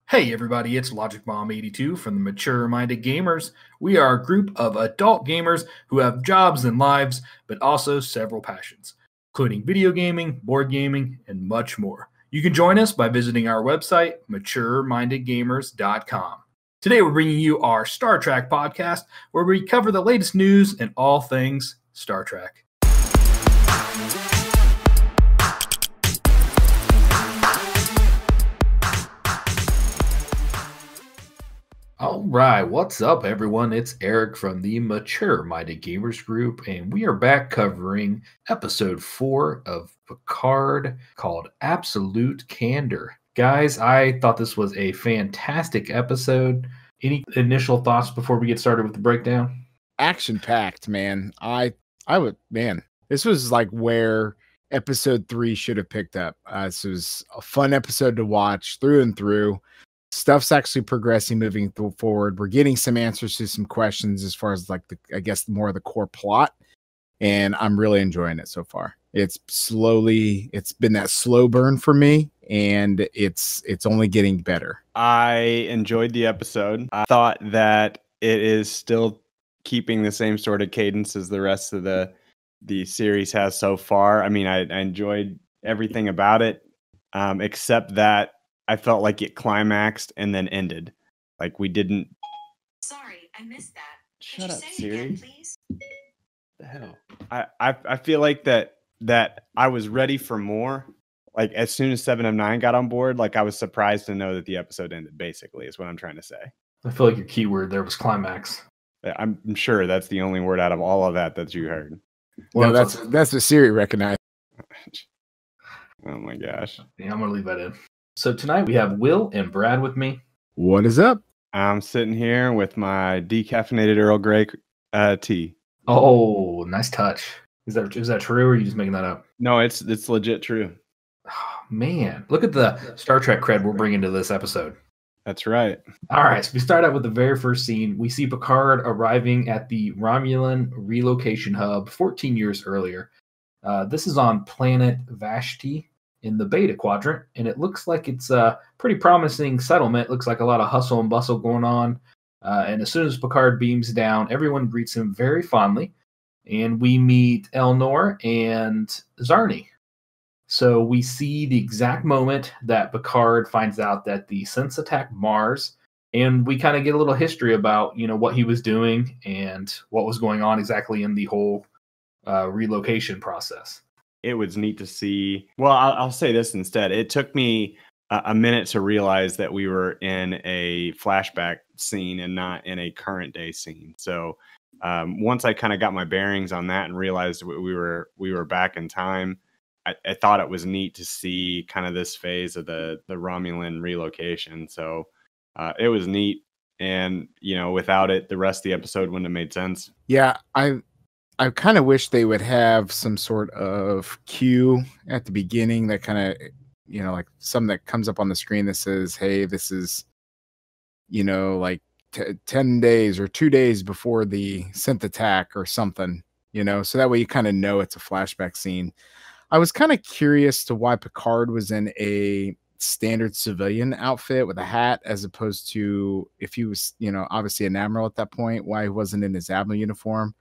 Hey everybody, it's Logic Bomb 82 from the Mature Minded Gamers. We are a group of adult gamers who have jobs and lives, but also several passions, including video gaming, board gaming, and much more. You can join us by visiting our website, maturemindedgamers.com. Today we're bringing you our Star Trek podcast, where we cover the latest news and all things Star Trek. All right, what's up, everyone? It's Eric from the Mature Minded Gamers group, and we are back covering episode 4 of Picard called Absolute Candor. Guys, I thought this was a fantastic episode. Any initial thoughts before we get started with the breakdown? Action-packed, man. This was like where episode 3 should have picked up. This was a fun episode to watch through and through. Stuff's actually progressing, moving forward. We're getting some answers to some questions as far as like more of the core plot, and I'm really enjoying it so far. It's been that slow burn for me, and it's only getting better. I enjoyed the episode. I thought that it is still keeping the same sort of cadence as the rest of the series has so far. I mean, I enjoyed everything about it, except that I felt like it climaxed and then ended. Like we didn't. Sorry, I missed that. Shut up, Siri. Again, please? The hell. I feel like that I was ready for more. Like as soon as 7 of 9 got on board, like I was surprised to know that the episode ended. Basically, is what I'm trying to say. I feel like your keyword there was climax. I'm sure that's the only word out of all of that you heard. Well, no, that's what Siri recognized. Oh my gosh. Yeah, I'm gonna leave that in. So tonight we have Will and Brad with me. What is up? I'm sitting here with my decaffeinated Earl Grey tea. Oh, nice touch. Is that true, or are you just making that up? No, it's legit true. Oh, man, look at the Star Trek cred we're bringing to this episode. That's right. All right, so we start out with the very first scene. We see Picard arriving at the Romulan relocation hub 14 years earlier. This is on planet Vashti in the Beta Quadrant, and it looks like it's a pretty promising settlement. Looks like a lot of hustle and bustle going on. And as soon as Picard beams down, everyone greets him very fondly. And we meet Elnor and Zarni. So we see the exact moment that Picard finds out that the synths attacked Mars. And we kind of get a little history about, what he was doing and what was going on exactly in the whole relocation process. It was neat to see. Well, I'll say this instead. It took me a minute to realize that we were in a flashback scene and not in a current day scene. So once I kind of got my bearings on that and realized we were back in time, I thought it was neat to see kind of this phase of the Romulan relocation. So it was neat. And, without it, the rest of the episode wouldn't have made sense. Yeah, I kind of wish they would have some sort of cue at the beginning that kind of, like something that comes up on the screen that says, hey, this is, like 10 days or 2 days before the synth attack or something, so that way you kind of know it's a flashback scene. I was kind of curious to why Picard was in a standard civilian outfit with a hat as opposed to if he was, obviously an admiral at that point, why he wasn't in his admiral uniform.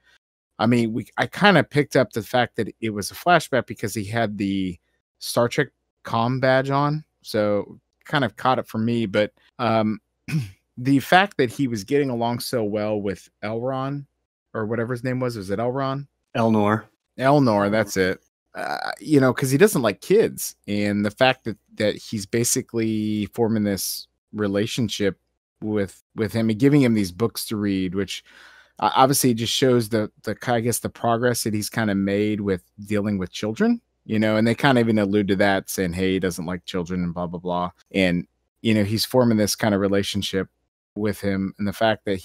I mean, I kind of picked up the fact that it was a flashback because he had the Star Trek comm badge on, so kind of caught it for me. But the fact that he was getting along so well with Elron, or whatever his name was it Elron? Elnor, that's it. Because he doesn't like kids, and the fact that he's basically forming this relationship with him and giving him these books to read, which obviously it just shows the progress that he's kind of made with dealing with children, and they kind of even allude to that, saying, hey, he doesn't like children and blah, blah, blah. And, he's forming this kind of relationship with him. And the fact that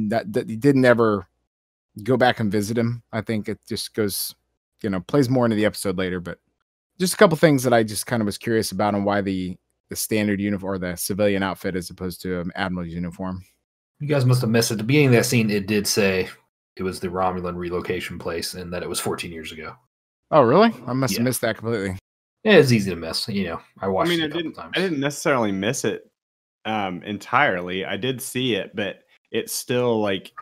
that he didn't ever go back and visit him, I think it just goes, plays more into the episode later. But just a couple things that I just kind of was curious about and why the standard uniform or the civilian outfit as opposed to an admiral's uniform. You guys must have missed it. At the beginning of that scene, it did say it was the Romulan relocation place and that it was 14 years ago. Oh, really? I must have missed that completely. Yeah, it's easy to miss. I watched it a couple times. I didn't necessarily miss it entirely. I did see it, but it's still like,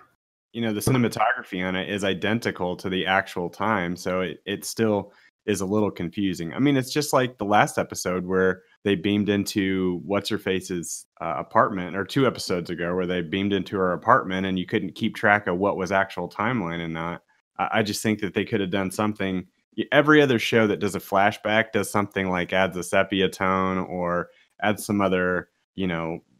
the cinematography on it is identical to the actual time. So it still is a little confusing. I mean, it's just like the last episode where they beamed into what's-her-face's apartment, or 2 episodes ago, where they beamed into her apartment and you couldn't keep track of what was actual timeline and not. I just think that they could have done something. Every other show that does a flashback does something like adds a sepia tone or adds some other,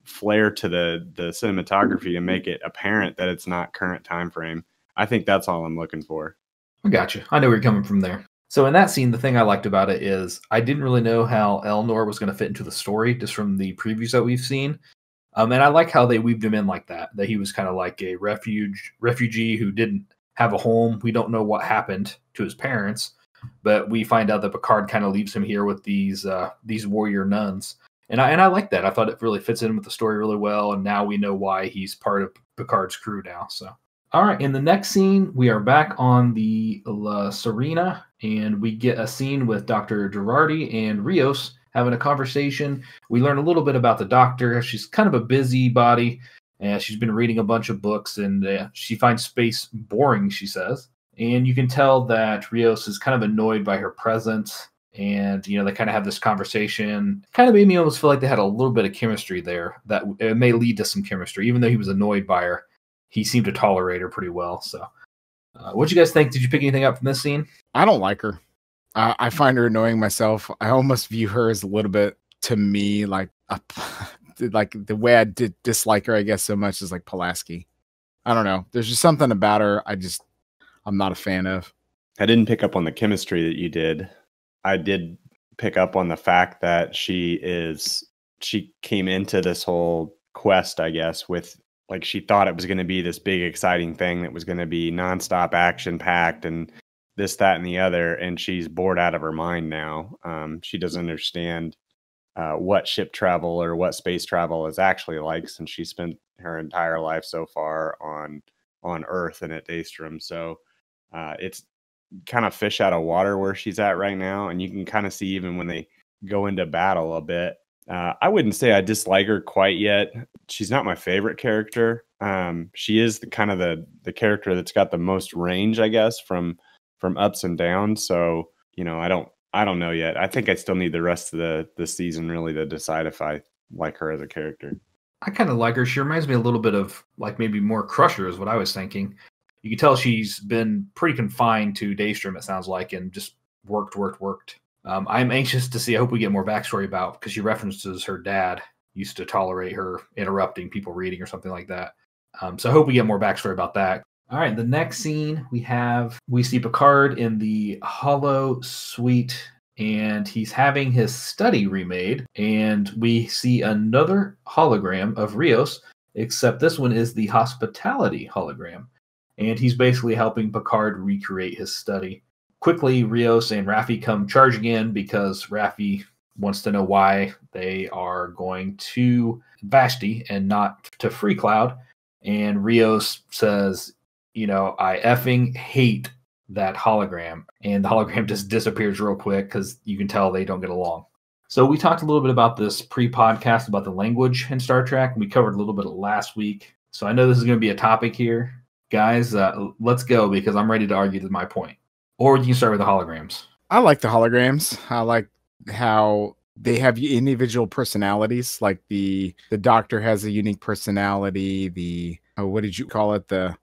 flair to the cinematography to make it apparent that it's not current time frame. I think that's all I'm looking for. I gotcha. I know where you're coming from there. So in that scene, the thing I liked about it is I didn't really know how Elnor was going to fit into the story just from the previews that we've seen. And I like how they weaved him in like that he was kind of like a refugee who didn't have a home. We don't know what happened to his parents, but we find out that Picard kind of leaves him here with these warrior nuns. And I like that. I thought it really fits in with the story really well. And now we know why he's part of Picard's crew now. So, all right. In the next scene, we are back on the La Serena, and we get a scene with Dr. Girardi and Rios having a conversation. We learn a little bit about the doctor. She's kind of a busybody, and she's been reading a bunch of books, and she finds space boring, she says. And you can tell that Rios is kind of annoyed by her presence. And, they kind of have this conversation. Kind of made me almost feel like they had a little bit of chemistry there. That it may lead to some chemistry. Even though he was annoyed by her, he seemed to tolerate her pretty well. So, what'd you guys think? Did you pick anything up from this scene? I don't like her. I find her annoying myself. I almost view her as a little bit, to me, like the way I did dislike her, I guess, so much is like Pulaski. I don't know. There's just something about her I'm not a fan of. I didn't pick up on the chemistry that you did. I did pick up on the fact that she came into this whole quest, I guess, with like she thought it was going to be this big, exciting thing that was going to be nonstop action packed and this, that, and the other. And she's bored out of her mind now. She doesn't understand what ship travel or what space travel is actually like, since she spent her entire life so far on Earth and at Daystrom. So it's kind of fish out of water where she's at right now, and you can kind of see even when they go into battle a bit. I wouldn't say I dislike her quite yet. She's not my favorite character. She is the character that's got the most range, I guess, from ups and downs. So I don't know yet. I think I still need the rest of the season really to decide if I like her as a character. I kind of like her. She reminds me a little bit of like maybe more Crusher is what I was thinking. You can tell she's been pretty confined to Daystrom, it sounds like, and just worked. I'm anxious to see. I hope we get more backstory about, because she references her dad used to tolerate her interrupting people reading or something like that. So I hope we get more backstory about that. All right, the next scene we see Picard in the Hollow Suite, and he's having his study remade, and we see another hologram of Rios, except this one is the hospitality hologram. And he's basically helping Picard recreate his study. Quickly, Rios and Raffi come charging in because Raffi wants to know why they are going to Vashti and not to Free Cloud. And Rios says, I effing hate that hologram. And the hologram just disappears real quick because you can tell they don't get along. So we talked a little bit about this pre-podcast about the language in Star Trek. We covered a little bit of it last week. So I know this is going to be a topic here. Guys, let's go, because I'm ready to argue my point. Or you can start with the holograms. I like the holograms. I like how they have individual personalities. Like the doctor has a unique personality. What did you call it? The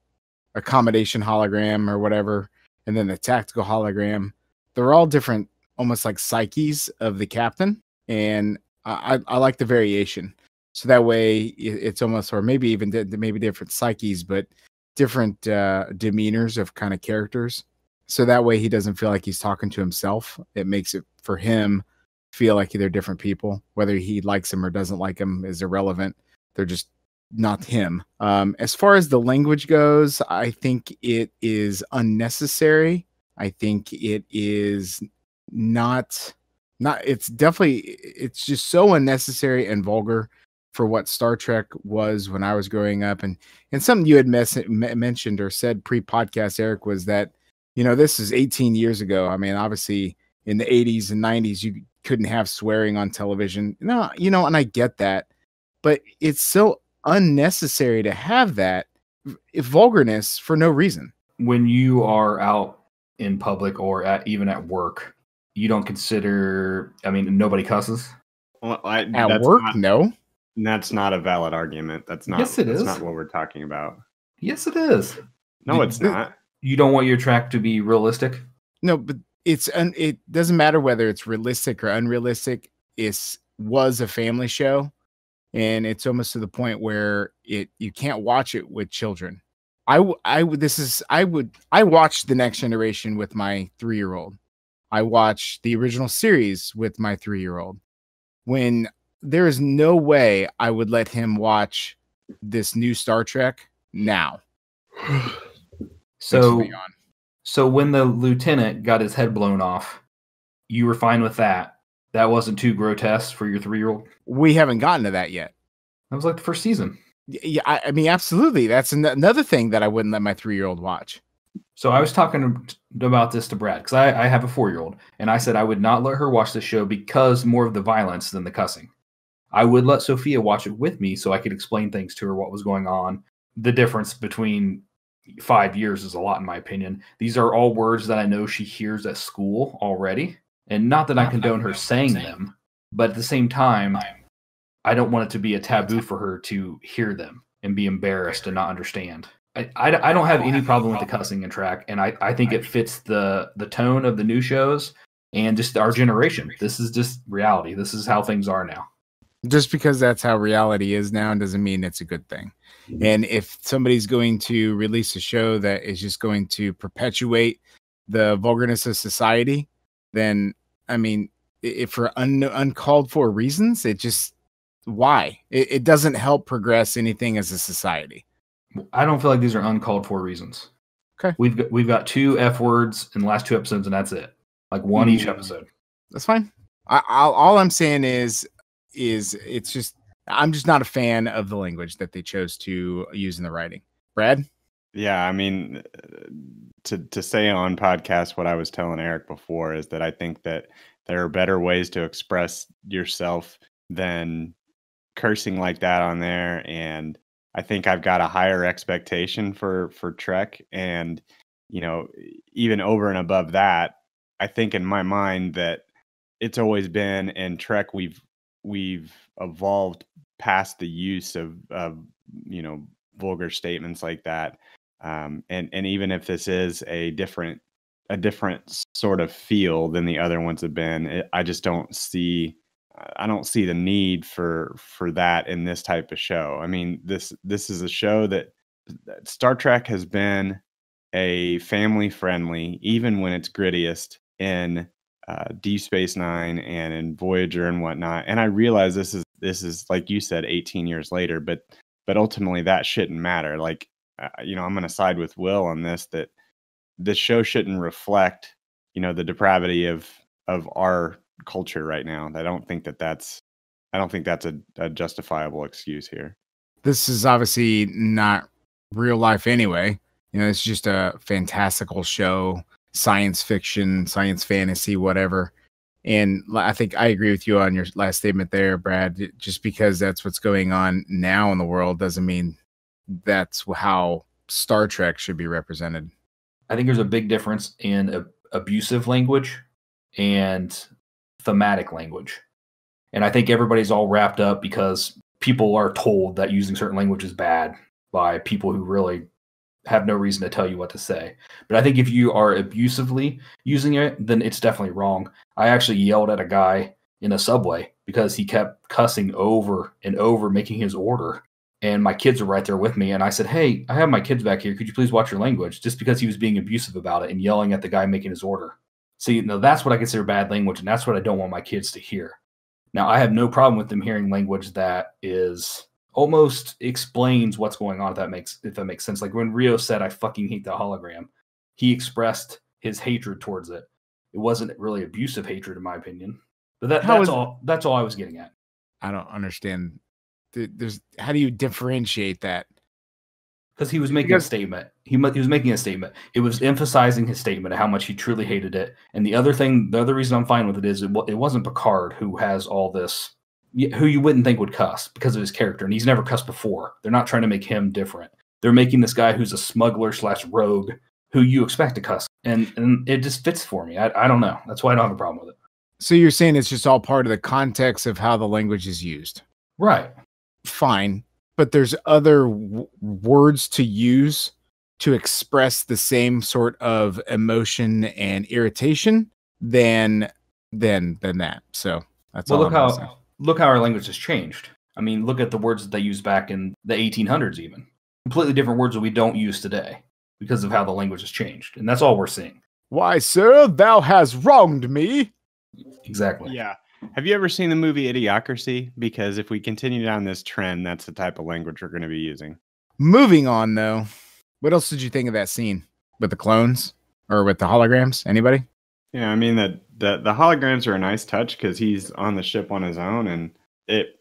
accommodation hologram or whatever. And then the tactical hologram. They're all different, almost like psyches of the captain. And I like the variation. So that way it's almost, or maybe even maybe different psyches, but different demeanors of kind of characters. So that way he doesn't feel like he's talking to himself. It makes it for him feel like they're different people. Whether he likes him or doesn't like him is irrelevant. They're just not him. As far as the language goes, I think it is unnecessary. I think it is not it's just so unnecessary and vulgar for what Star Trek was when I was growing up. And something you had mentioned or said pre-podcast, Eric, was that, this is 18 years ago. I mean, obviously in the 80s and 90s, you couldn't have swearing on television. No, and I get that. but it's so unnecessary to have that vulgarness for no reason. When you are out in public or even at work, you don't consider, I mean, nobody cusses? Well, At work, no. That's not a valid argument. That's not. Yes, it that's is. not what we're talking about. Yes, it is. No, it's not. You don't want your track to be realistic? No, but it doesn't matter whether it's realistic or unrealistic. It was a family show, and it's almost to the point where you can't watch it with children. I watched The Next Generation with my 3-year-old. I watched the original series with my 3-year-old. When there is no way I would let him watch this new Star Trek now. So when the lieutenant got his head blown off, you were fine with that? That wasn't too grotesque for your 3-year-old? We haven't gotten to that yet. That was like the first season. Yeah, I mean, absolutely. That's another thing that I wouldn't let my 3-year-old watch. So I was talking about this to Brad, because I have a 4-year-old, and I said I would not let her watch the show because more of the violence than the cussing. I would let Sophia watch it with me so I could explain things to her, what was going on. The difference between 5 years is a lot, in my opinion. These are all words that I know she hears at school already, and not that I condone her saying them, but at the same time, I don't want it to be a taboo for her to hear them and be embarrassed and not understand. I don't have any problem with the cussing in track, and I think it fits the tone of the new shows and just our generation. This is just reality. This is how things are now. Just because that's how reality is now doesn't mean it's a good thing. And if somebody's going to release a show that is just going to perpetuate the vulgarness of society, then, I mean, if for uncalled for reasons, why? It doesn't help progress anything as a society. I don't feel like these are uncalled for reasons. Okay. We've got 2 F words in the last 2 episodes, and that's it. Like one each episode. That's fine. All I'm saying is it's just, I'm just not a fan of the language that they chose to use in the writing. Brad? Yeah, I mean, to say on podcast what I was telling Eric before is that I think that there are better ways to express yourself than cursing like that on there. And I think I've got a higher expectation for Trek. And, you know, even over and above that, I think in my mind that it's always been in Trek, we've evolved past the use of you know, vulgar statements like that. And even if this is a different sort of feel than the other ones have been, I just don't see the need for that in this type of show. I mean, this is a show that Star Trek has been a family friendly, even when it's grittiest in Deep Space Nine and in Voyager and whatnot. And I realize this is like you said, 18 years later, but ultimately that shouldn't matter. Like, you know, I'm going to side with Will on this, that this show shouldn't reflect, you know, the depravity of our culture right now. I don't think that's a justifiable excuse here. This is obviously not real life anyway. You know, it's just a fantastical show, science fiction, science fantasy, whatever. And I think I agree with you on your last statement there, Brad. Just because that's what's going on now in the world doesn't mean that's how Star Trek should be represented. I think there's a big difference in abusive language and thematic language. And I think everybody's all wrapped up because people are told that using certain language is bad by people who really have no reason to tell you what to say. But I think if you are abusively using it, then it's definitely wrong. I actually yelled at a guy in a subway because he kept cussing over and over, making his order. And my kids were right there with me. And I said, hey, I have my kids back here. Could you please watch your language? Just because he was being abusive about it and yelling at the guy making his order. See, you know, that's what I consider bad language. And that's what I don't want my kids to hear. Now, I have no problem with them hearing language that is almost explains what's going on, if that makes sense. Like when Rio said, I fucking hate the hologram, he expressed his hatred towards it. It wasn't really abusive hatred, in my opinion. But that's all I was getting at. I don't understand. How do you differentiate that? Because he was making a statement. He was making a statement. It was emphasizing his statement of how much he truly hated it. And the other reason I'm fine with it is it wasn't Picard who has all this who you wouldn't think would cuss because of his character, and he's never cussed before. They're not trying to make him different. They're making this guy who's a smuggler / rogue who you expect to cuss, and it just fits for me. I don't know. That's why I don't have a problem with it. So you're saying it's just all part of the context of how the language is used, Right? Fine, but there's other words to use to express the same sort of emotion and irritation than that. So that's Well, all. look how our language has changed. I mean, look at the words that they used back in the 1800s, even completely different words that we don't use today because of how the language has changed, and that's all we're seeing. Why, sir, thou hast wronged me. Exactly. Yeah. Have you ever seen the movie Idiocracy? Because if we continue down this trend, that's the type of language we're going to be using. Moving on, though. What else did you think of that scene with the clones or with the holograms? Anybody? Yeah, I mean that the holograms are a nice touch because he's on the ship on his own, and it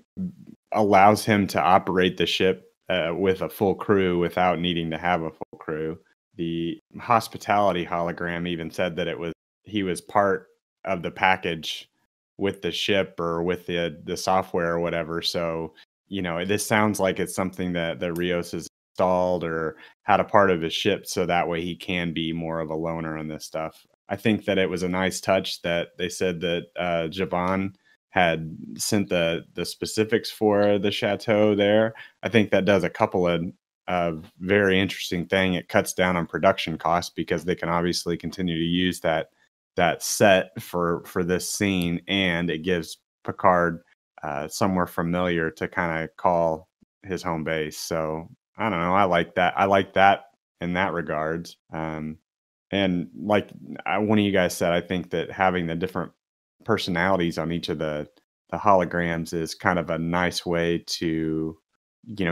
allows him to operate the ship with a full crew without needing to have a full crew. The hospitality hologram even said that he was part of the package with the ship or with the software or whatever. So, this sounds like it's something that Rios has installed or had a part of his ship, so that way he can be more of a loner on this stuff. I think that it was a nice touch that they said that Javan had sent the specifics for the chateau there. I think that does a couple of very interesting thing. It cuts down on production costs because they can obviously continue to use that set for this scene, and it gives Picard somewhere familiar to kind of call his home base. So I don't know. I like that. I like that in that regards. And like one of you guys said, I think that having the different personalities on each of the holograms is kind of a nice way to,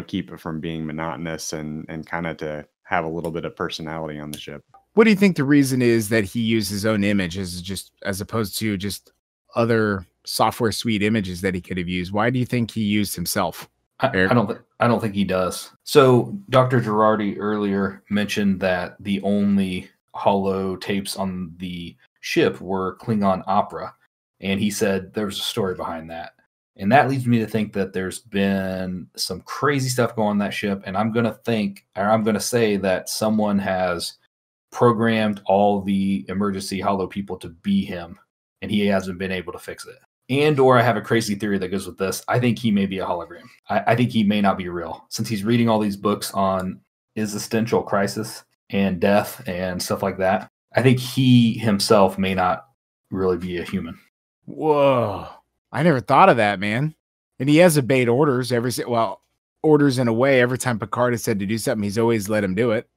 keep it from being monotonous and kind of to have a little bit of personality on the ship. What do you think the reason is that he used his own image as opposed to just other software suite images that he could have used? Why do you think he used himself? I don't think he does. So Dr. Girardi earlier mentioned that the only holo tapes on the ship were Klingon Opera, and he said there was a story behind that. And that leads me to think that there's been some crazy stuff going on that ship, and I'm going to say that someone has programmed all the emergency holo people to be him, and he hasn't been able to fix it. Or I have a crazy theory that goes with this. I think he may be a hologram. I think he may not be real, since he's reading all these books on existential crisis and death and stuff like that. I think he himself may not really be a human. Whoa. I never thought of that, man. And he has obeyed orders orders in a way. Every time Picard has said to do something, he's always let him do it.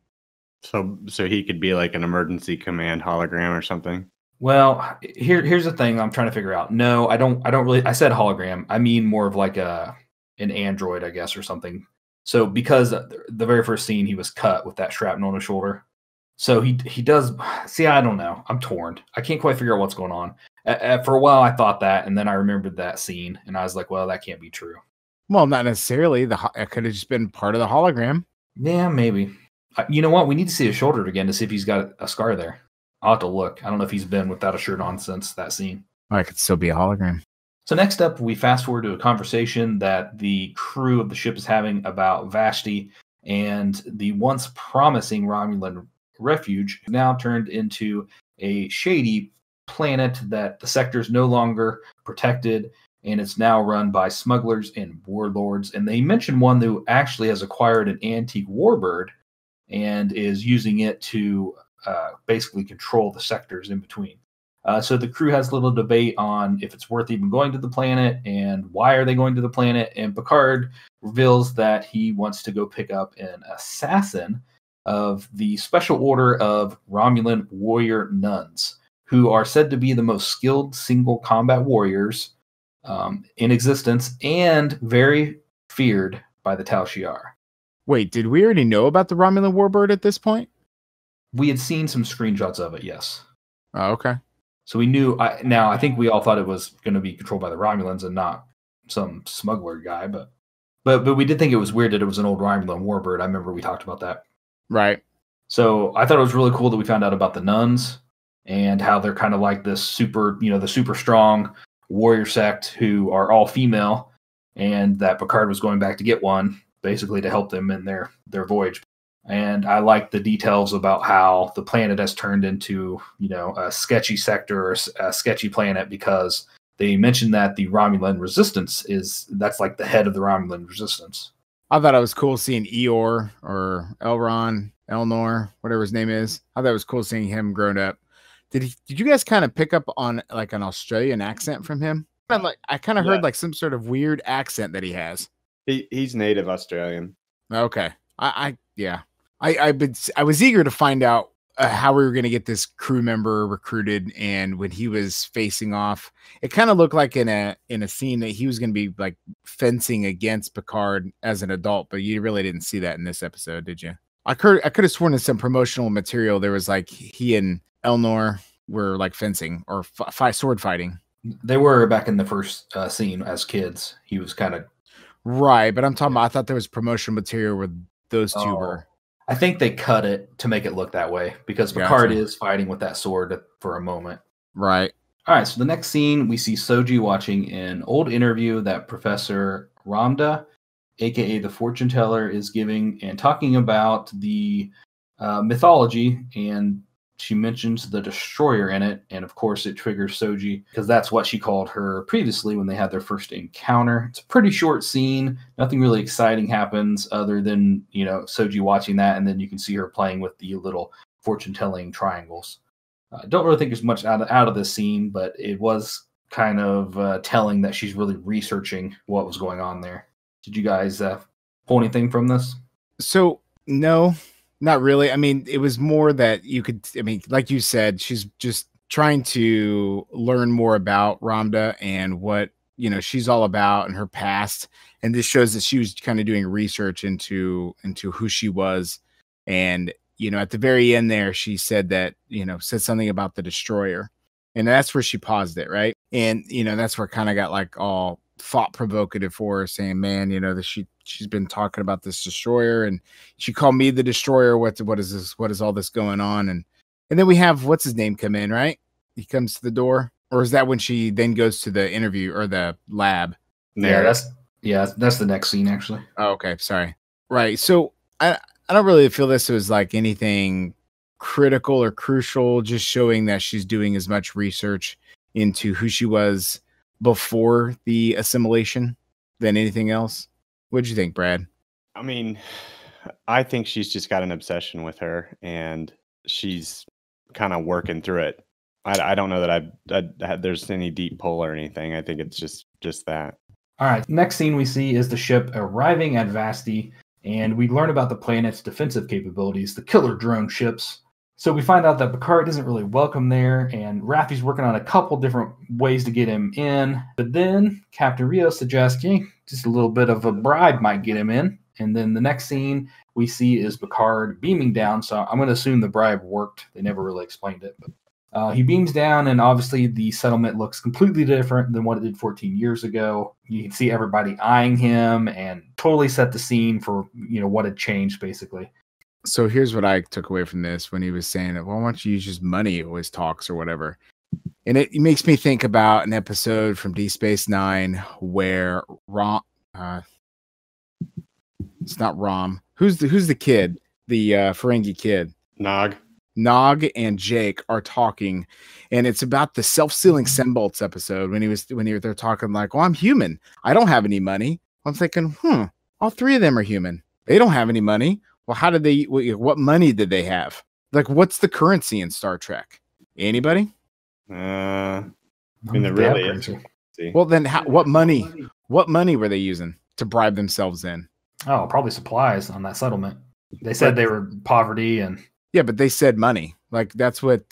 So he could be like an emergency command hologram or something. Well, here's the thing I'm trying to figure out. No, I don't really. I said hologram. I mean more of like an android, I guess, or something. So because the very first scene, he was cut with that shrapnel on his shoulder. So he does. See, I don't know. I'm torn. I can't quite figure out what's going on. For a while, I thought that, and then I remembered that scene, and I was like, well, that can't be true. Well, not necessarily. It could have just been part of the hologram. Yeah, maybe. You know what? We need to see his shoulder again to see if he's got a scar there. I'll have to look. I don't know if he's been without a shirt on since that scene. Oh, it could still be a hologram. So next up, we fast forward to a conversation that the crew of the ship is having about Vashti, and the once promising Romulan refuge now turned into a shady planet that the sector is no longer protected, and it's now run by smugglers and warlords. And they mention one who actually has acquired an antique warbird and is using it to basically control the sectors in between. So the crew has a little debate on if it's worth even going to the planet and why are they going to the planet. And Picard reveals that he wants to go pick up an assassin of the Special Order of Romulan Warrior Nuns, who are said to be the most skilled single combat warriors in existence and very feared by the Tal Shiar. Wait, did we already know about the Romulan warbird at this point? We had seen some screenshots of it, yes. Oh, okay. So we knew. Now, I think we all thought it was going to be controlled by the Romulans and not some smuggler guy. But we did think it was weird that it was an old Romulan warbird. I remember we talked about that. Right. So I thought it was really cool that we found out about the nuns and how they're kind of like this super, the super strong warrior sect who are all female and that Picard was going back to get one, basically to help them in their voyage. And I like the details about how the planet has turned into, a sketchy sector or a sketchy planet, because they mentioned that the Romulan resistance that's like the head of the Romulan resistance. I thought it was cool seeing Eeyore or Elnor, whatever his name is. I thought it was cool seeing him grown up. Did you guys kind of pick up on like an Australian accent from him? I kind of heard like some sort of weird accent that he has. He's native Australian. Okay. I was eager to find out how we were going to get this crew member recruited, and when he was facing off, it kind of looked like in a scene that he was going to be like fencing against Picard as an adult, but you really didn't see that in this episode, did you? I could have sworn in some promotional material there was like he and Elnor were like fencing or sword fighting. They were back in the first scene as kids. He was kind of right, but I'm talking about, I thought there was promotional material where those two were. I think they cut it to make it look that way because Picard is fighting with that sword for a moment. Right. All right, so the next scene, we see Soji watching an old interview that Professor Ramda, a.k.a. the fortune teller, is giving and talking about the mythology, and she mentions the destroyer in it, and of course it triggers Soji because that's what she called her previously when they had their first encounter. It's a pretty short scene. Nothing really exciting happens other than, Soji watching that, and then you can see her playing with the little fortune-telling triangles. I don't really think there's much out of this scene, but it was kind of telling that she's really researching what was going on there. Did you guys pull anything from this? So, no. Not really. I mean, it was more that like you said, she's just trying to learn more about Ramda and what, she's all about and her past. And this shows that she was kind of doing research into who she was. And, at the very end there, she said that, said something about the destroyer. And that's where she paused it, right? And, that's where kind of got like all thought provocative for her, saying, man, that she's been talking about this destroyer, and she called me the destroyer. What is this? What is all this going on? And then we have what's his name come in, right? He comes to the door, or is that when she then goes to the interview or the lab? Narek. That's the next scene actually. Oh, okay, sorry. Right. So I don't really feel this was like anything critical or crucial, just showing that she's doing as much research into who she was before the assimilation than anything else. What'd you think, Brad? I mean, I think she's just got an obsession with her, and she's kind of working through it. I don't know that there's any deep pull or anything. I think it's just that. All right. Next scene we see is the ship arriving at Vasti, and we learn about the planet's defensive capabilities, the killer drone ships. So we find out that Picard isn't really welcome there, and Raffi's working on a couple different ways to get him in. But then Captain Rios suggests, just a little bit of a bribe might get him in. And then the next scene we see is Picard beaming down. So I'm going to assume the bribe worked. They never really explained it. But he beams down, and obviously the settlement looks completely different than what it did 14 years ago. You can see everybody eyeing him and totally set the scene for, what had changed, basically. So here's what I took away from this when he was saying, well, why don't you use just money always talks or whatever. And it makes me think about an episode from Deep Space Nine where it's not Rom. Who's the kid? The Ferengi kid. Nog and Jake are talking, and it's about the self-sealing Sembolts episode when they're talking like, well, I'm human. I don't have any money. I'm thinking, all three of them are human. They don't have any money. Well, how did they? What money did they have? Like, what's the currency in Star Trek? Anybody? I mean, there really is. Well, then, what money? What money were they using to bribe themselves in? Oh, probably supplies on that settlement. They said they were poverty and. Yeah, but they said money. Like that's what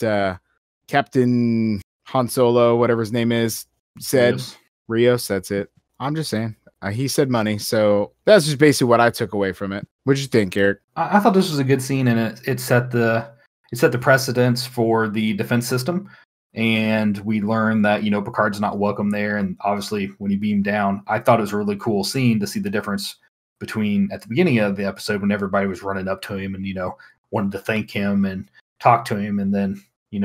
Captain Han Solo, whatever his name is, said. Rios, that's it. I'm just saying. He said money, so that's just basically what I took away from it. What'd you think, Eric? I thought this was a good scene, and it set the precedence for the defense system. And we learned that Picard's not welcome there, and obviously when he beamed down, I thought it was a really cool scene to see the difference between at the beginning of the episode when everybody was running up to him and wanted to thank him and talk to him, and then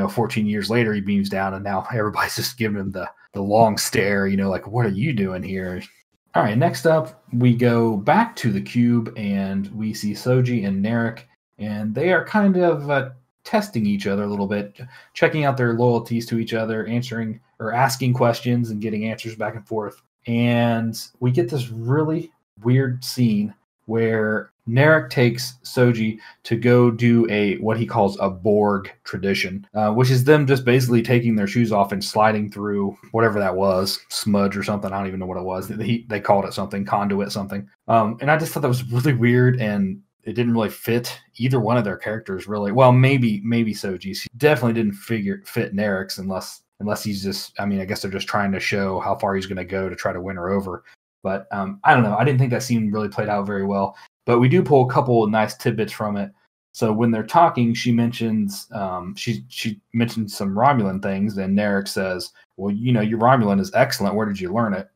14 years later he beams down, and now everybody's just giving him the long stare, like, what are you doing here? All right, next up, we go back to the cube and we see Soji and Narek, and they are kind of testing each other a little bit, checking out their loyalties to each other, answering or asking questions and getting answers back and forth. And we get this really weird scene where Narek takes Soji to go do what he calls a Borg tradition, which is them just basically taking their shoes off and sliding through whatever that was, smudge or something. I don't even know what it was. They called it something, conduit something. And I just thought that was really weird, and it didn't really fit either one of their characters really. Well, maybe Soji's. He definitely didn't fit Narek's unless he's just, I mean, I guess they're just trying to show how far he's going to go to try to win her over. But I don't know. I didn't think that scene really played out very well. But we do pull a couple of nice tidbits from it. So when they're talking, she mentions she mentions some Romulan things, and Narek says, "Well, you know, your Romulan is excellent. Where did you learn it?"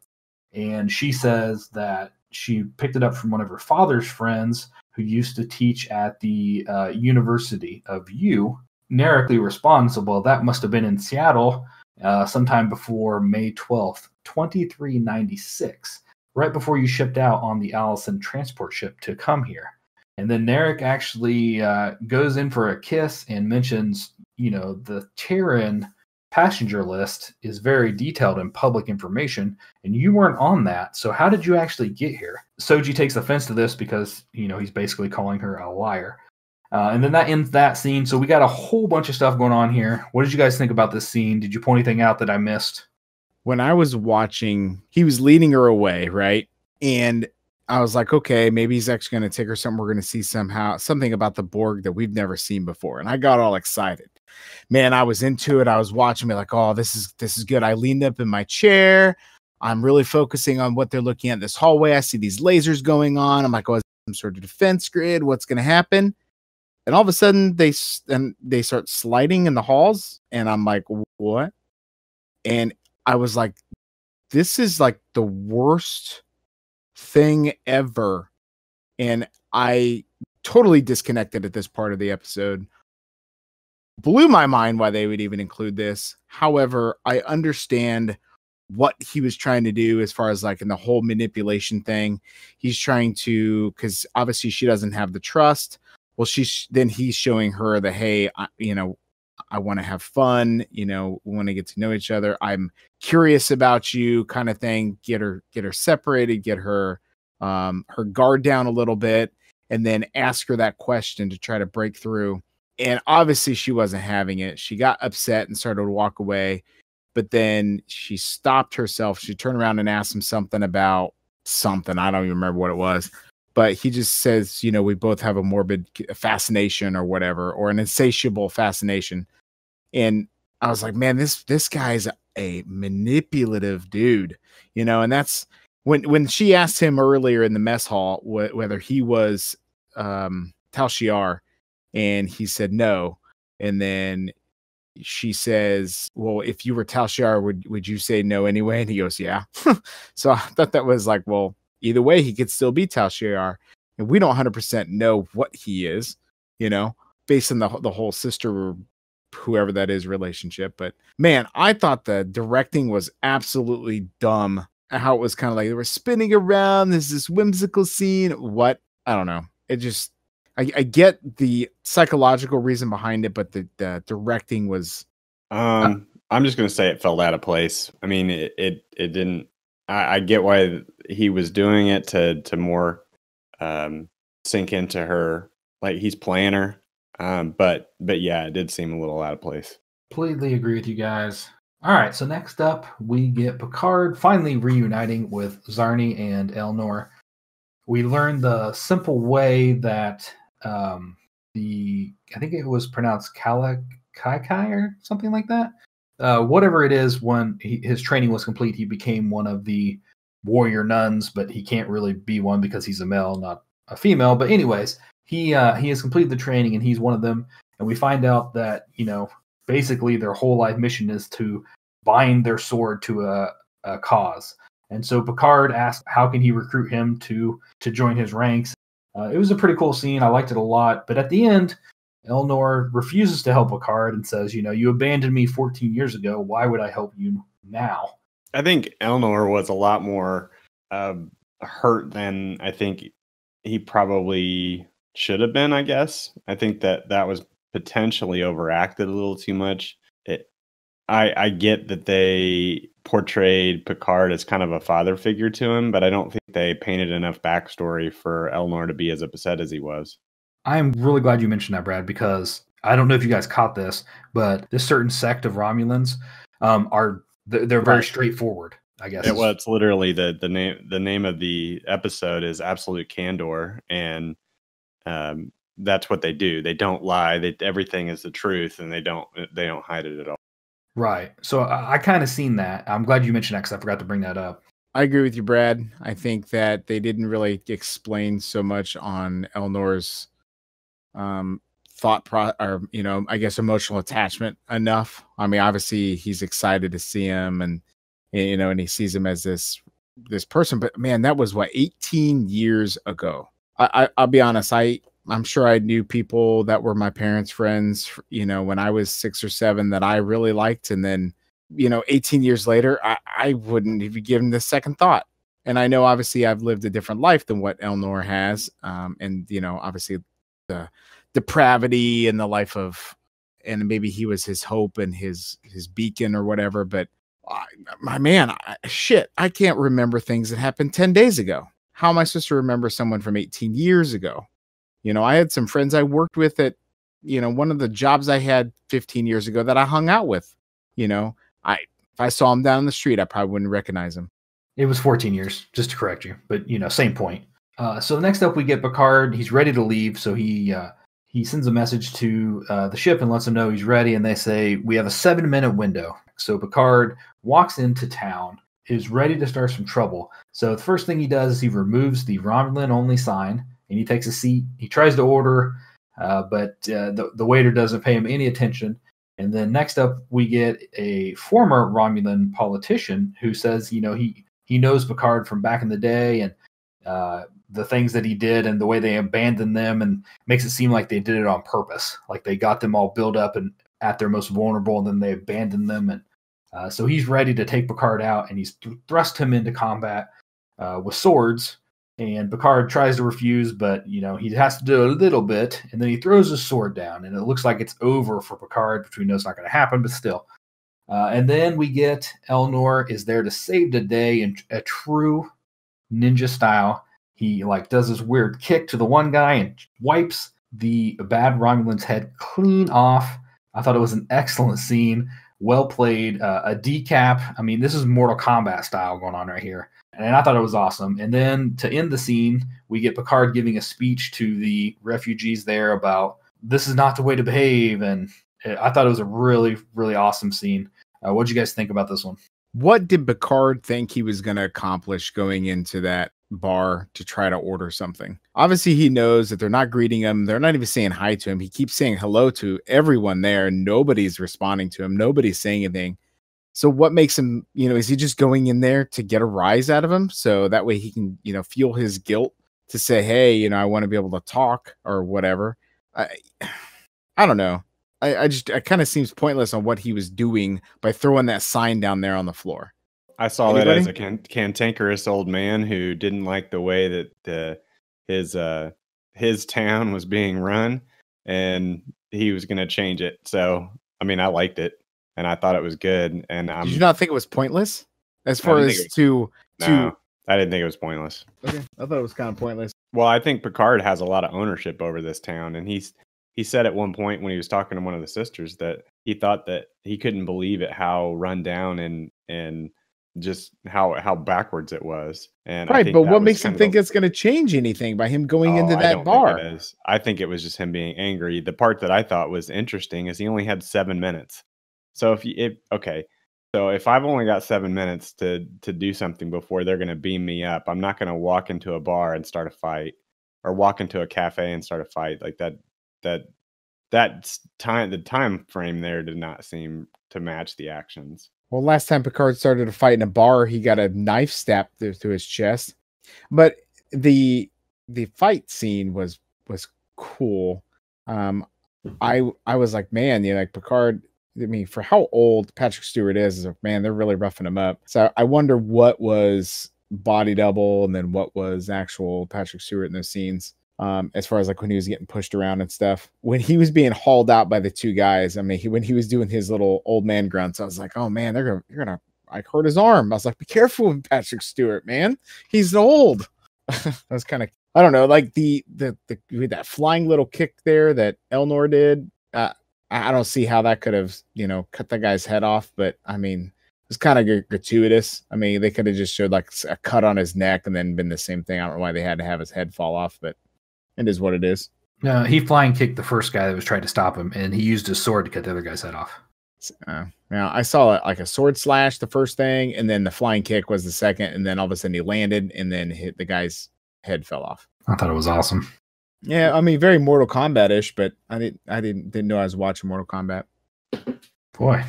And she says that she picked it up from one of her father's friends who used to teach at the University of U. Narek responds, "Well, that must have been in Seattle sometime before May 12th, 2396. Right before you shipped out on the Allison transport ship to come here." And then Narek actually goes in for a kiss and mentions, you know, the Terran passenger list is very detailed and public information, and you weren't on that. So how did you actually get here? Soji takes offense to this because, you know, he's basically calling her a liar. And then that ends that scene. So we got a whole bunch of stuff going on here. What did you guys think about this scene? Did you point anything out that I missed? When I was watching, he was leading her away, right? And I was like, okay, maybe he's actually going to take her somewhere. We're going to see something about the Borg that we've never seen before. And I got all excited. Man, I was into it. I was watching me like, oh, this is good. I leaned up in my chair. I'm really focusing on what they're looking at in this hallway. I see these lasers going on. I'm like, oh, is some sort of defense grid? What's going to happen? And all of a sudden, they start sliding in the halls. And I'm like, what? And I was like, this is like the worst thing ever. And I totally disconnected at this part of the episode. Blew my mind why they would even include this. However, I understand what he was trying to do as far as like in the whole manipulation thing. He's trying to, because obviously she doesn't have the trust. Well, he's showing her that, hey, I want to have fun, we want to get to know each other. I'm curious about you, kind of thing. Get her separated, get her guard down a little bit, and then ask her that question to try to break through. And obviously she wasn't having it. She got upset and started to walk away, but then she stopped herself. She turned around and asked him something about something. I don't even remember what it was. But he just says, we both have a morbid fascination or whatever, or an insatiable fascination. And I was like, man, this guy's a manipulative dude, and that's when she asked him earlier in the mess hall whether he was Tal Shiar, and he said no. And then she says, well, if you were Tal Shiar, would you say no anyway? And he goes, yeah. So I thought that was like, well, either way, he could still be Tal Shiar. And we don't 100% know what he is, based on the whole sister, whoever that is, relationship. But man, I thought the directing was absolutely dumb. How it was kind of like they were spinning around. There's this whimsical scene. What? I don't know. It just, I get the psychological reason behind it, but the directing was. I'm just going to say it fell out of place. I mean, it didn't. I get why he was doing it to more sink into her, like he's playing her. But yeah, it did seem a little out of place. Completely agree with you guys. All right, so next up, we get Picard finally reuniting with Zarni and Elnor. We learn the simple way that I think it was pronounced Kai or something like that. Whatever it is, when his training was complete, he became one of the warrior nuns, but he can't really be one because he's a male, not a female. But anyways, he has completed the training and he's one of them. And we find out that, basically their whole life mission is to bind their sword to a cause. And so Picard asked how can he recruit him to join his ranks. It was a pretty cool scene. I liked it a lot. But at the end, Elnor refuses to help Picard and says, you abandoned me 14 years ago. Why would I help you now? I think Elnor was a lot more hurt than I think he probably should have been, I guess. I think that was potentially overacted a little too much. I get that they portrayed Picard as kind of a father figure to him, but I don't think they painted enough backstory for Elnor to be as upset as he was. I'm really glad you mentioned that, Brad, because I don't know if you guys caught this, but this certain sect of Romulans they're very straightforward, I guess. Well, it's literally the name of the episode is Absolute Candor, and that's what they do. They don't lie. Everything is the truth, and they don't hide it at all. Right. So I kind of seen that. I'm glad you mentioned that because I forgot to bring that up. I agree with you, Brad. I think that they didn't really explain so much on Elnor's I guess emotional attachment enough. I mean, obviously he's excited to see him, and and he sees him as this person. But man, that was what 18 years ago. I'll be honest. I'm sure I knew people that were my parents' friends, when I was 6 or 7 that I really liked. And then, 18 years later, I wouldn't even give him the second thought. And I know obviously I've lived a different life than what Elnor has. And, obviously the depravity and the life of, and maybe he was his hope and his beacon or whatever. But I can't remember things that happened 10 days ago. How am I supposed to remember someone from 18 years ago? I had some friends I worked with at, one of the jobs I had 15 years ago that I hung out with. If I saw him down the street, I probably wouldn't recognize him. It was 14 years, just to correct you, but same point. So next up we get Picard. He's ready to leave, so he sends a message to the ship and lets them know he's ready. And they say we have a 7-minute window. So Picard walks into town, is ready to start some trouble. So the first thing he does is he removes the Romulan only sign. And he takes a seat. He tries to order, but the waiter doesn't pay him any attention. And then next up, we get a former Romulan politician who says, he knows Picard from back in the day and the things that he did and the way they abandoned them, and makes it seem like they did it on purpose. Like they got them all built up and at their most vulnerable, and then they abandoned them. And so he's ready to take Picard out, and he's thrust him into combat with swords. And Picard tries to refuse, but, he has to do a little bit. And then he throws his sword down, and it looks like it's over for Picard, which we know is not going to happen, but still. And then we get Elnor is there to save the day in a true ninja style. He does this weird kick to the one guy and wipes the bad Romulan's head clean off. I thought it was an excellent scene. Well played. A decap. I mean, this is Mortal Kombat style going on right here. And I thought it was awesome. And then to end the scene, we get Picard giving a speech to the refugees there about this is not the way to behave. And I thought it was a really, really awesome scene. What did you guys think about this one? What did Picard think he was going to accomplish going into that bar to try to order something? Obviously, he knows that they're not greeting him. They're not even saying hi to him. He keeps saying hello to everyone there. Nobody's responding to him. Nobody's saying anything. So what makes him, is he just going in there to get a rise out of him? So that way he can, feel his guilt to say, hey, I want to be able to talk or whatever. I don't know. It kind of seems pointless on what he was doing by throwing that sign down there on the floor. I saw that as a cantankerous old man who didn't like the way that his town was being run, and he was going to change it. So, I mean, I liked it. And I thought it was good. And did you not think it was pointless? As far as No, I didn't think it was pointless. Okay, I thought it was kind of pointless. Well, I think Picard has a lot of ownership over this town, and he said at one point when he was talking to one of the sisters that he thought that he couldn't believe it how run down and just how backwards it was. And right, but what makes him think it's going to change anything by him going into that bar? I think it was just him being angry. The part that I thought was interesting is he only had 7 minutes. So if I've only got 7 minutes to do something before they're going to beam me up, I'm not going to walk into a bar and start a fight, or walk into a cafe and start a fight like that. The time frame there did not seem to match the actions. Well, last time Picard started a fight in a bar, he got a knife stabbed through his chest. But the fight scene was cool. I was like, man, Picard. I mean, for how old Patrick Stewart is, man, they're really roughing him up. So I wonder what was body double and then what was actual Patrick Stewart in those scenes. As far as like when he was getting pushed around and stuff, when he was being hauled out by the two guys, I mean, when he was doing his little old man grunts, I was like, oh man, you're gonna like hurt his arm. I was like, be careful with Patrick Stewart, man. He's old. That was kind of, I don't know, like the with that flying little kick there that Elnor did. I don't see how that could have, cut that guy's head off, but I mean, it was kind of gratuitous. I mean, they could have just showed like a cut on his neck and then been the same thing. I don't know why they had to have his head fall off, but it is what it is. He flying kicked the first guy that was trying to stop him, and he used his sword to cut the other guy's head off. Now, I saw like a sword slash the first thing, and then the flying kick was the second, and then all of a sudden he landed, and then hit the guy's head fell off. I thought it was awesome. Yeah, I mean, very Mortal Kombat-ish, but I didn't know I was watching Mortal Kombat. Boy,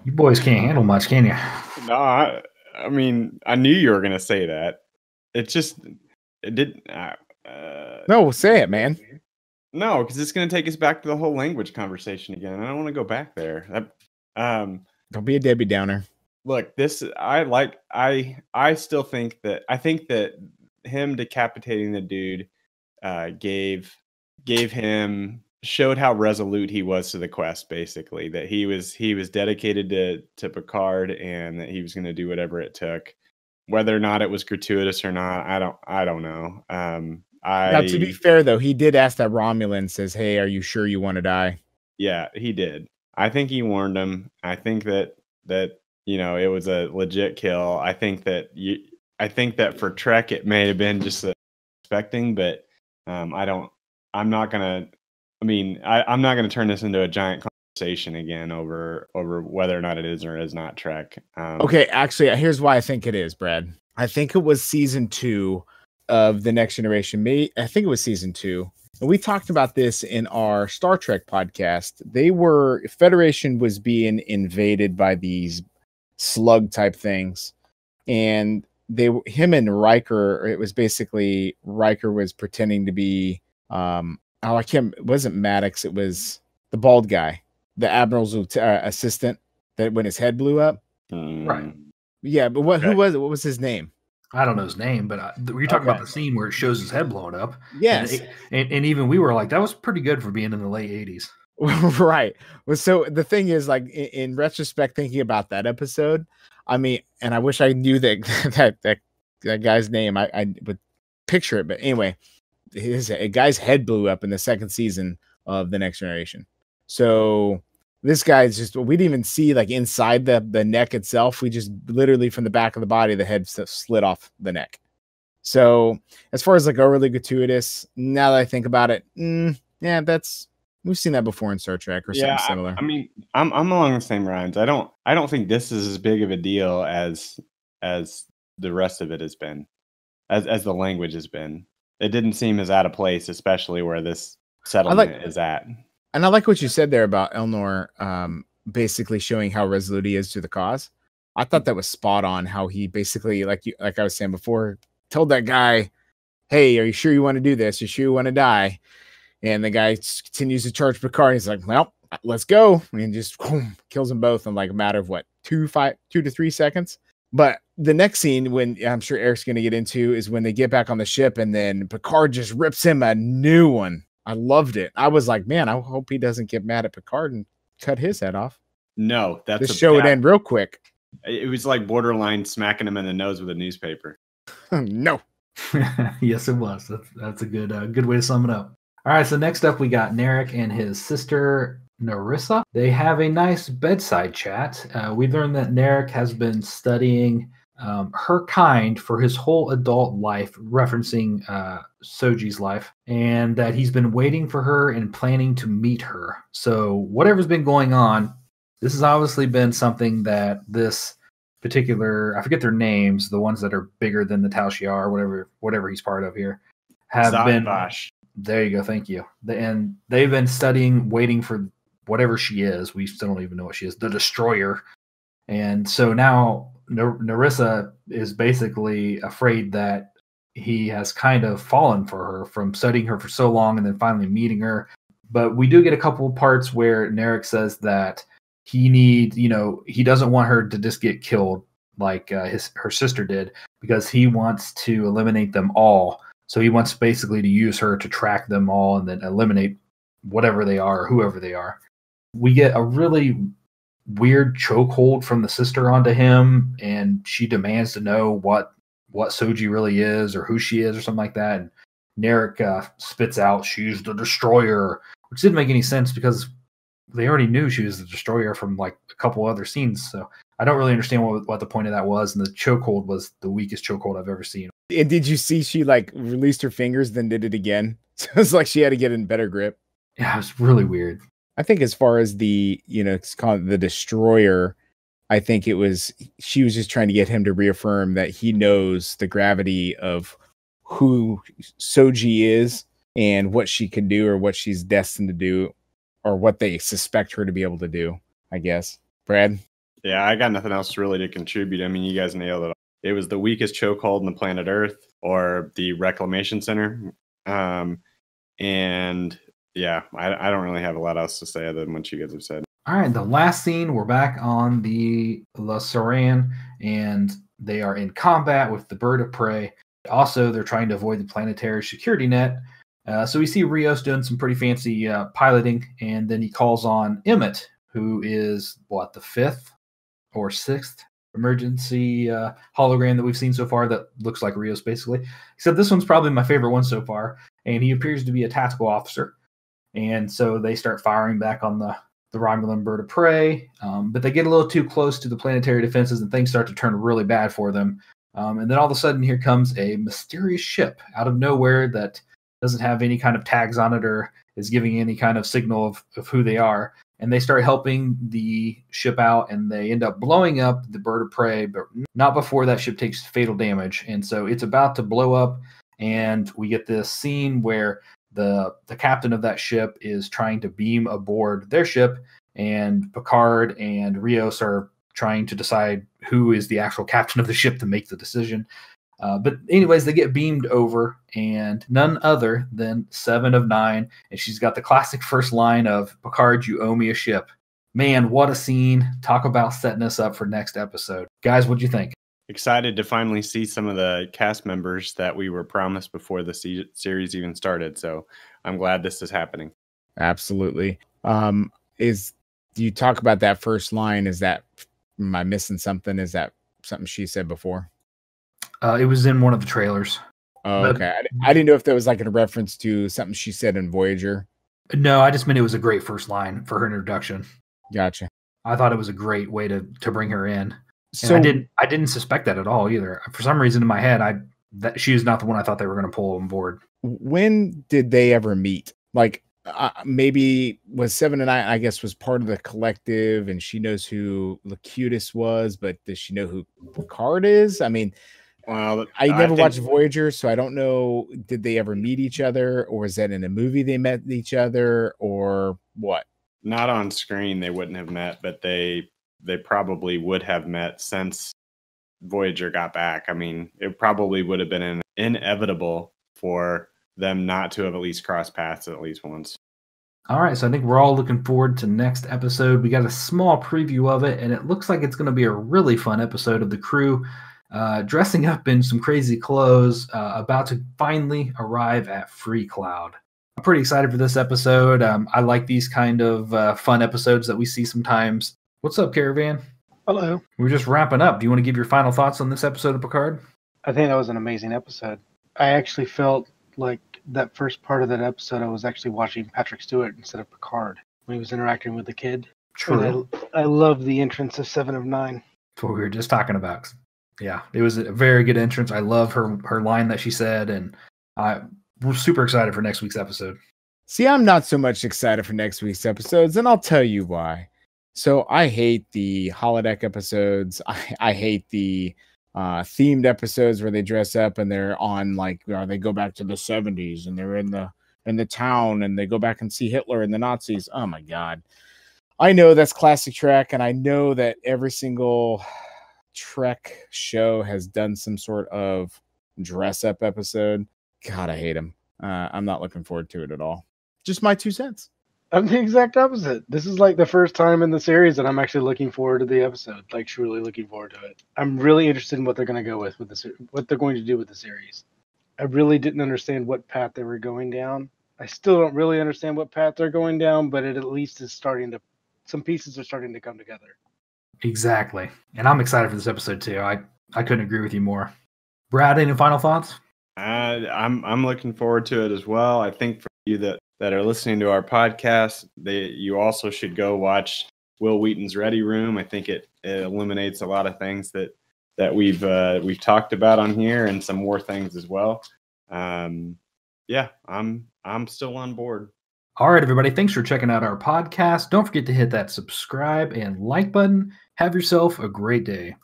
you boys can't handle much, can you? No, I mean, I knew you were gonna say that. It didn't. No, say it, man. No, because it's going to take us back to the whole language conversation again. I don't want to go back there. Don't be a Debbie Downer. Look, I still think that him decapitating the dude showed how resolute he was to the quest. Basically, that he was dedicated to Picard, and that he was going to do whatever it took. Whether or not it was gratuitous or not, I don't know. Now, to be fair, though, he did ask that Romulan, says, hey, are you sure you want to die? Yeah, he did. I think he warned him. I think that it was a legit kill. I think that for Trek it may have been just expecting, but I'm not gonna turn this into a giant conversation again over whether or not it is or is not Trek. Okay, actually, here's why I think it is, Brad. I think it was season 2 of The Next Generation. I think it was season 2. And we talked about this in our Star Trek podcast. Federation was being invaded by these slug type things. And him and Riker, it was basically Riker was pretending to be, it wasn't Maddox. It was the bald guy, the Admiral's assistant that when his head blew up. Right. Yeah. But who was it? What was his name? I don't know his name, but you're talking about the scene where it shows his head blowing up. Yes. And even we were like, that was pretty good for being in the late 80s. Right. Well, so the thing is, like, in retrospect, thinking about that episode, I mean, and I wish I knew that guy's name. I would picture it. But anyway, a guy's head blew up in the second season of The Next Generation. So this guy's we didn't even see like inside the neck itself. We just literally from the back of the body, the head slid off the neck. So as far as like overly gratuitous, now that I think about it, yeah, we've seen that before in Star Trek or something similar. I mean, I'm along the same lines. I don't think this is as big of a deal as the rest of it has been, as the language has been. It didn't seem as out of place, especially where this settlement is at. And I like what you said there about Elnor basically showing how resolute he is to the cause. I thought that was spot on, how he basically, like I was saying before, told that guy, hey, are you sure you want to do this? You sure you want to die? And the guy continues to charge Picard. He's like, well, let's go. And just kills them both in like a matter of what, 2 to 3 seconds. But the next scene, when I'm sure Eric's going to get into, is when they get back on the ship and then Picard just rips him a new one. I loved it. I was like, man, I hope he doesn't get mad at Picard and cut his head off. No, this show would end real quick. It was like borderline smacking him in the nose with a newspaper. No. Yes, it was. That's a good way to sum it up. All right, so next up we got Narek and his sister Narissa. They have a nice bedside chat. We learned that Narek has been studying her kind for his whole adult life, referencing Soji's life, and that he's been waiting for her and planning to meet her. So whatever's been going on, this has obviously been something that this particular, I forget their names, the ones that are bigger than the Tal Shiar, whatever he's part of here, have been. There you go. Thank you. And they've been studying, waiting for whatever she is. We still don't even know what she is. The Destroyer. And so now Narissa is basically afraid that he has kind of fallen for her from studying her for so long and then finally meeting her. But we do get a couple of parts where Narek says that he doesn't want her to just get killed like her sister did, because he wants to eliminate them all. So he wants basically to use her to track them all and then eliminate whatever they are or whoever they are. We get a really weird chokehold from the sister onto him, and she demands to know what Soji really is or who she is or something like that. And Narek spits out, "She's the destroyer," which didn't make any sense because they already knew she was the destroyer from like a couple other scenes. So I don't really understand what the point of that was. And the chokehold was the weakest chokehold I've ever seen. And did you see she like released her fingers, then did it again? So it's like she had to get in better grip. Yeah, it was really weird. I think as far as the, it's called the destroyer, I think she was just trying to get him to reaffirm that he knows the gravity of who Soji is and what she can do or what she's destined to do or what they suspect her to be able to do, I guess. Brad? Yeah, I got nothing else really to contribute. I mean, you guys nailed it. It was the weakest chokehold on the planet Earth or the Reclamation Center. And yeah, I don't really have a lot else to say other than what you guys have said. All right, the last scene, we're back on the La Soran, and they are in combat with the bird of prey. Also, they're trying to avoid the planetary security net. So we see Rios doing some pretty fancy piloting, and then he calls on Emmett, who is, the 5th or 6th emergency hologram that we've seen so far that looks like Rios, basically. Except this one's probably my favorite one so far, and he appears to be a tactical officer. And so they start firing back on the Romulan bird of prey, but they get a little too close to the planetary defenses, and things start to turn really bad for them. And then all of a sudden, here comes a mysterious ship out of nowhere that doesn't have any kind of tags on it or is giving any kind of signal of who they are. And they start helping the ship out, and they end up blowing up the bird of prey, but not before that ship takes fatal damage. And so it's about to blow up, and we get this scene where the captain of that ship is trying to beam aboard their ship, and Picard and Rios are trying to decide who is the actual captain of the ship to make the decision. But anyways, they get beamed over, and none other than 7 of 9, and she's got the classic first line of, "Picard, you owe me a ship." Man, what a scene. Talk about setting us up for next episode. Guys, what'd you think? Excited to finally see some of the cast members that we were promised before the series even started. So I'm glad this is happening. Absolutely. Do you talk about that first line? Am I missing something? Is that something she said before? It was in one of the trailers. Oh, okay. I didn't know if that was like a reference to something she said in Voyager. No, I just meant it was a great first line for her introduction. Gotcha. I thought it was a great way to bring her in. So and I didn't suspect that at all either. For some reason in my head, that she is not the one I thought they were going to pull on board. When did they ever meet? Like maybe was 7 and 9, I guess, was part of the collective, and she knows who Locutus was, but does she know who Picard is? I mean, well, I never watched Voyager, so I don't know. Did they ever meet each other, or is that in a movie they met each other, or what? Not on screen, they wouldn't have met, but they probably would have met since Voyager got back. I mean, it probably would have been inevitable for them not to have at least crossed paths at least once. All right, so I think we're all looking forward to next episode. We got a small preview of it, and it looks like it's going to be a really fun episode of the crew dressing up in some crazy clothes, about to finally arrive at Free Cloud. I'm pretty excited for this episode. I like these kind of fun episodes that we see sometimes. What's up, Caravan? Hello. We're just wrapping up. Do you want to give your final thoughts on this episode of Picard? I think that was an amazing episode. I actually felt like that first part of that episode, I was actually watching Patrick Stewart instead of Picard when he was interacting with the kid. True. I love the entrance of 7 of 9. That's what we were just talking about. Yeah, it was a very good entrance. I love her line that she said, and we're super excited for next week's episode. See, I'm not so much excited for next week's episodes, and I'll tell you why. So I hate the holodeck episodes. I hate the themed episodes where they dress up and they're on they go back to the 70s and they're in the town and they go back and see Hitler and the Nazis. Oh my God. I know that's classic Trek, and I know that every single Trek show has done some sort of dress up episode. God, I hate them. I'm not looking forward to it at all. Just my 2 cents. I'm the exact opposite. This is like the first time in the series that I'm actually looking forward to the episode, like truly looking forward to it. I'm really interested in what they're going to go with what they're going to do with the series. I really didn't understand what path they were going down. I still don't really understand what path they're going down, but it at least is starting to, some pieces are starting to come together. Exactly. And I'm excited for this episode too. I couldn't agree with you more. Brad, any final thoughts? I'm looking forward to it as well. I think for you that are listening to our podcast, you also should go watch Will Wheaton's Ready Room. I think it eliminates a lot of things that we've talked about on here, and some more things as well. Yeah, I'm still on board. All right, everybody. Thanks for checking out our podcast. Don't forget to hit that subscribe and like button. Have yourself a great day.